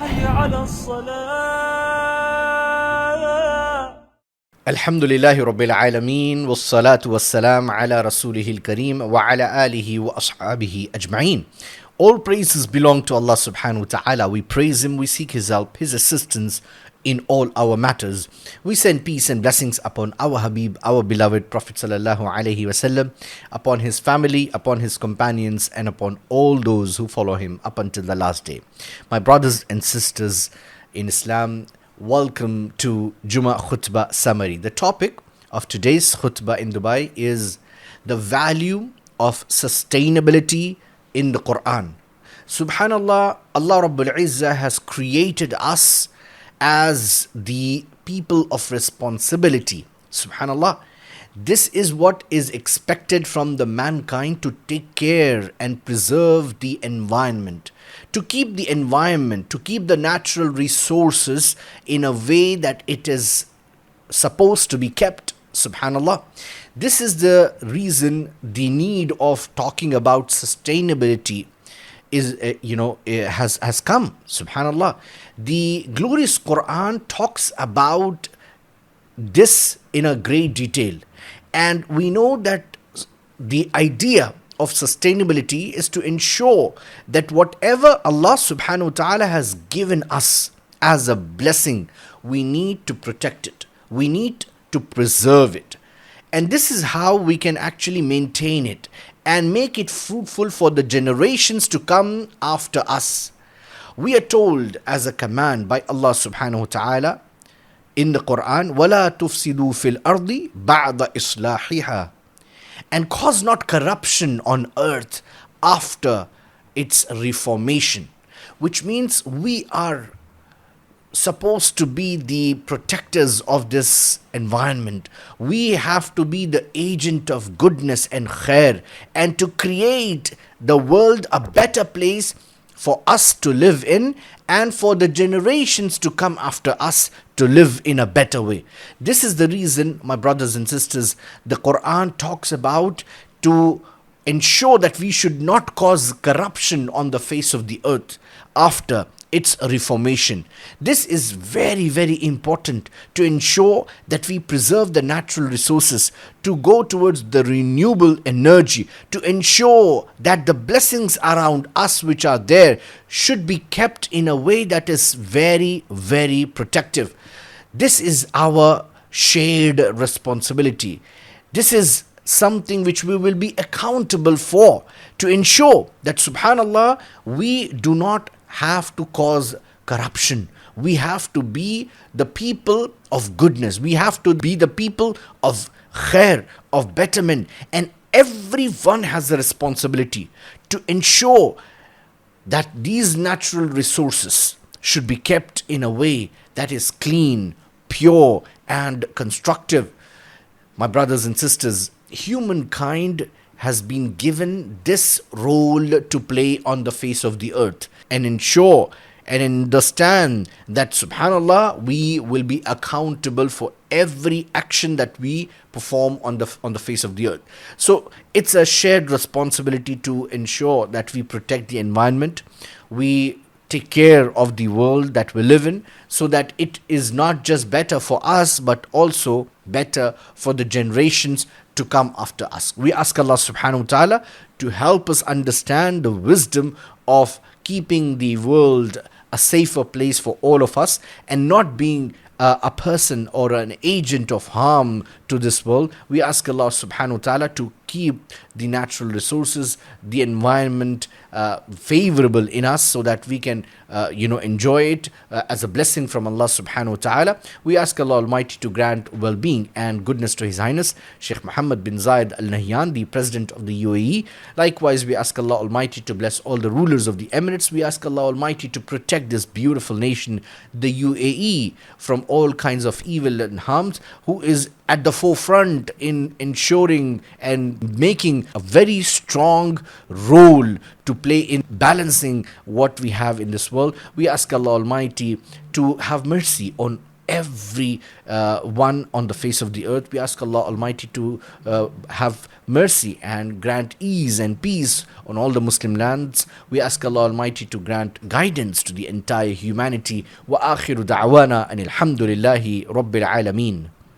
حي على الصلاة. Alhamdulillahi Rabbil Alameen, wassalatu wassalam ala Rasulihil Kareem wa ala alihi wa ashabihi ajma'een. All praises belong to Allah subhanahu wa ta'ala. We praise Him, we seek His help, His assistance in all our matters. We send peace and blessings upon our Habib, our beloved Prophet sallallahu alaihi wasallam, upon his family, upon his companions, and upon all those who follow him up until the last day. My brothers and sisters in Islam, welcome to Jumuah Khutbah Summary. The topic of today's khutbah in Dubai is the value of sustainability in the Qur'an. Subhanallah, Allah Rabbul Izzah has created us as the people of responsibility. Subhanallah. This is what is expected from the mankind, to take care and preserve the environment, to keep the environment, to keep the natural resources in a way that it is supposed to be kept. Subhanallah. This is the reason the need of talking about sustainability is has come. Subhanallah. The glorious Quran talks about this in a great detail, and we know that the idea of sustainability is to ensure that whatever Allah subhanahu wa ta'ala has given us as a blessing, we need to protect it, we need to preserve it, and this is how we can actually maintain it and make it fruitful for the generations to come after us. We are told as a command by Allah subhanahu wa ta'ala in the Quran, وَلَا تُفْسِدُوا فِي الْأَرْضِ بَعْدَ إِصْلَاحِهَا, and cause not corruption on earth after its reformation, which means we are supposed to be the protectors of this environment. We have to be the agent of goodness and khair, and to create the world a better place for us to live in, and for the generations to come after us to live in a better way. This is the reason, my brothers and sisters, the Quran talks about to ensure that we should not cause corruption on the face of the earth after its reformation. This is very, very important, to ensure that we preserve the natural resources, to go towards the renewable energy, to ensure that the blessings around us which are there should be kept in a way that is very, very protective. This is our shared responsibility. This is something which we will be accountable for, to ensure that, subhanallah, we do not have to cause corruption. We have to be the people of goodness. We have to be the people of khair, of betterment. And everyone has a responsibility to ensure that these natural resources should be kept in a way that is clean, pure, and constructive. My brothers and sisters, humankind has been given this role to play on the face of the earth, and ensure and understand that, subhanallah, we will be accountable for every action that we perform on the face of the earth. So it's a shared responsibility to ensure that we protect the environment, we take care of the world that we live in, so that it is not just better for us but also better for the generations to come after us. We ask Allah subhanahu wa ta'ala to help us understand the wisdom of keeping the world a safer place for all of us, and not being a person or an agent of harm to this world. We ask Allah subhanahu wa ta'ala to keep the natural resources, the environment favorable in us, so that we can enjoy it as a blessing from Allah subhanahu wa ta'ala. We ask Allah Almighty to grant well-being and goodness to His Highness Sheikh Mohammed bin Zayed Al Nahyan, the President of the UAE. Likewise, we ask Allah Almighty to bless all the rulers of the Emirates. We ask Allah Almighty to protect this beautiful nation, the UAE, from all kinds of evil and harms, who is at the forefront in ensuring and making a very strong role to play in balancing what we have in this world. We ask Allah Almighty to have mercy on every one on the face of the earth. We ask Allah Almighty to have mercy and grant ease and peace on all the Muslim lands. We ask Allah Almighty to grant guidance to the entire humanity. Wa akhiru da'wana anil hamdulillahi rabbil alameen.